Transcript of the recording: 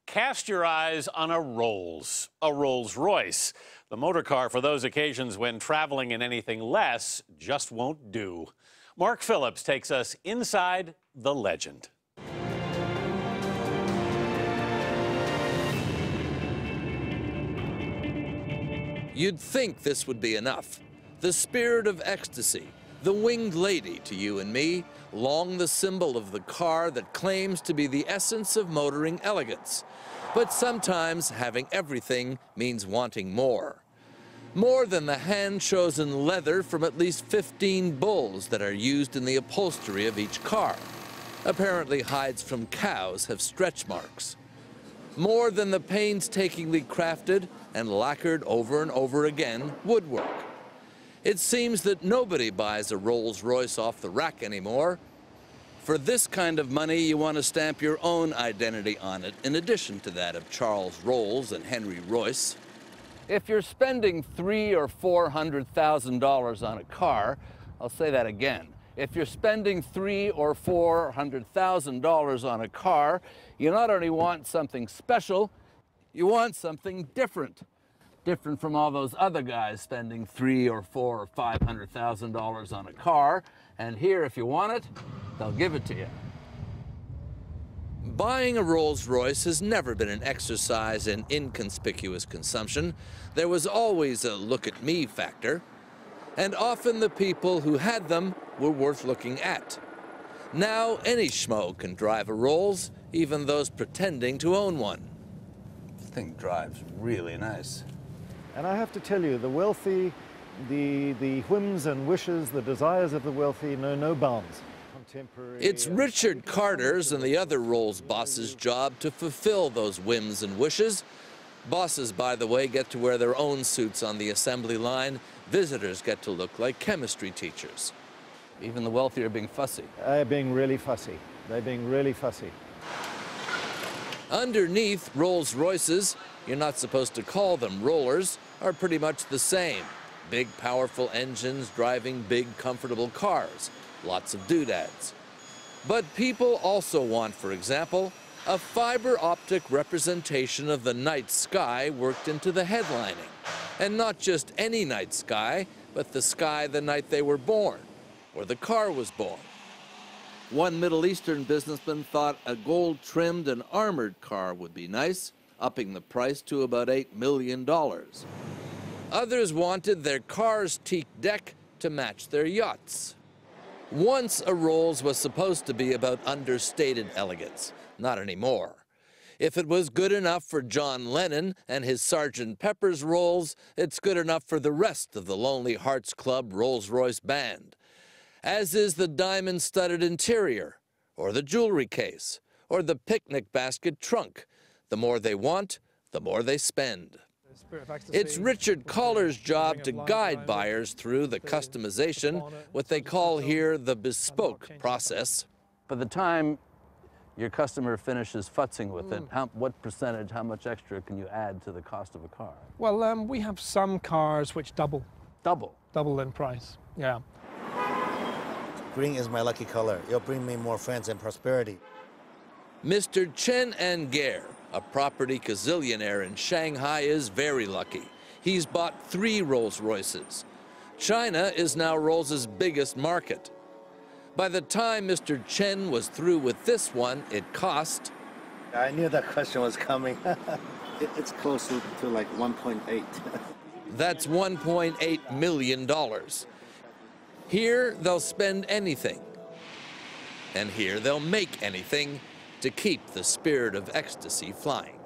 Cast your eyes on a Rolls-Royce. The motor car for those occasions when traveling in anything less just won't do. Mark Phillips takes us inside the legend. You'd think this would be enough. The spirit of ecstasy, the winged lady to you and me, long the symbol of the car that claims to be the essence of motoring elegance. But sometimes having everything means wanting more. More than the hand-chosen leather from at least 15 bulls that are used in the upholstery of each car. Apparently hides from cows have stretch marks. More than the painstakingly crafted and lacquered over and over again woodwork. It seems that nobody buys a Rolls-Royce off the rack anymore. For this kind of money, you want to stamp your own identity on it, in addition to that of Charles Rolls and Henry Royce. If you're spending $300,000 or $400,000 on a car, I'll say that again. If you're spending $300,000 or $400,000 on a car, you not only want something special, you want something different. Different from all those other guys spending $300,000 or $400,000 or $500,000 on a car. And here, if you want it, they'll give it to you. Buying a Rolls-Royce has never been an exercise in inconspicuous consumption. There was always a look-at-me factor. And often the people who had them were worth looking at. Now any schmo can drive a Rolls, even those pretending to own one. This thing drives really nice. And I have to tell you, the wealthy, the whims and wishes, the desires of the wealthy know no bounds. It's Richard Carter's and the other Rolls bosses' job to fulfill those whims and wishes. Bosses, by the way, get to wear their own suits on the assembly line. Visitors get to look like chemistry teachers. Even the wealthy are being fussy. They're being really fussy. They're being really fussy. Underneath, Rolls-Royces, you're not supposed to call them rollers, are pretty much the same. Big, powerful engines driving big, comfortable cars. Lots of doodads. But people also want, for example, a fiber optic representation of the night sky worked into the headlining. And not just any night sky, but the sky the night they were born, or the car was born. One Middle Eastern businessman thought a gold-trimmed and armored car would be nice, upping the price to about $8 million. Others wanted their car's teak deck to match their yachts. Once a Rolls was supposed to be about understated elegance. Not anymore. If it was good enough for John Lennon and his Sgt. Pepper's Rolls, it's good enough for the rest of the Lonely Hearts Club Rolls-Royce band. As is the diamond-studded interior, or the jewelry case, or the picnic basket trunk. The more they want, the more they spend. It's Richard Coller's job to guide buyers through the customization, what they call here the bespoke process. By the time your customer finishes futzing with it, what percentage, how much extra can you add to the cost of a car? Well, we have some cars which double. Double? Double in price, yeah. Green is my lucky color. It'll bring me more friends and prosperity. Mr. Chen Anger, a property gazillionaire in Shanghai, is very lucky. He's bought 3 Rolls-Royces. China is now Rolls' biggest market. By the time Mr. Chen was through with this one, it cost... I knew that question was coming. It's closer to like 1.8. That's $1.8 million. Here, they'll spend anything. And here, they'll make anything to keep the spirit of ecstasy flying.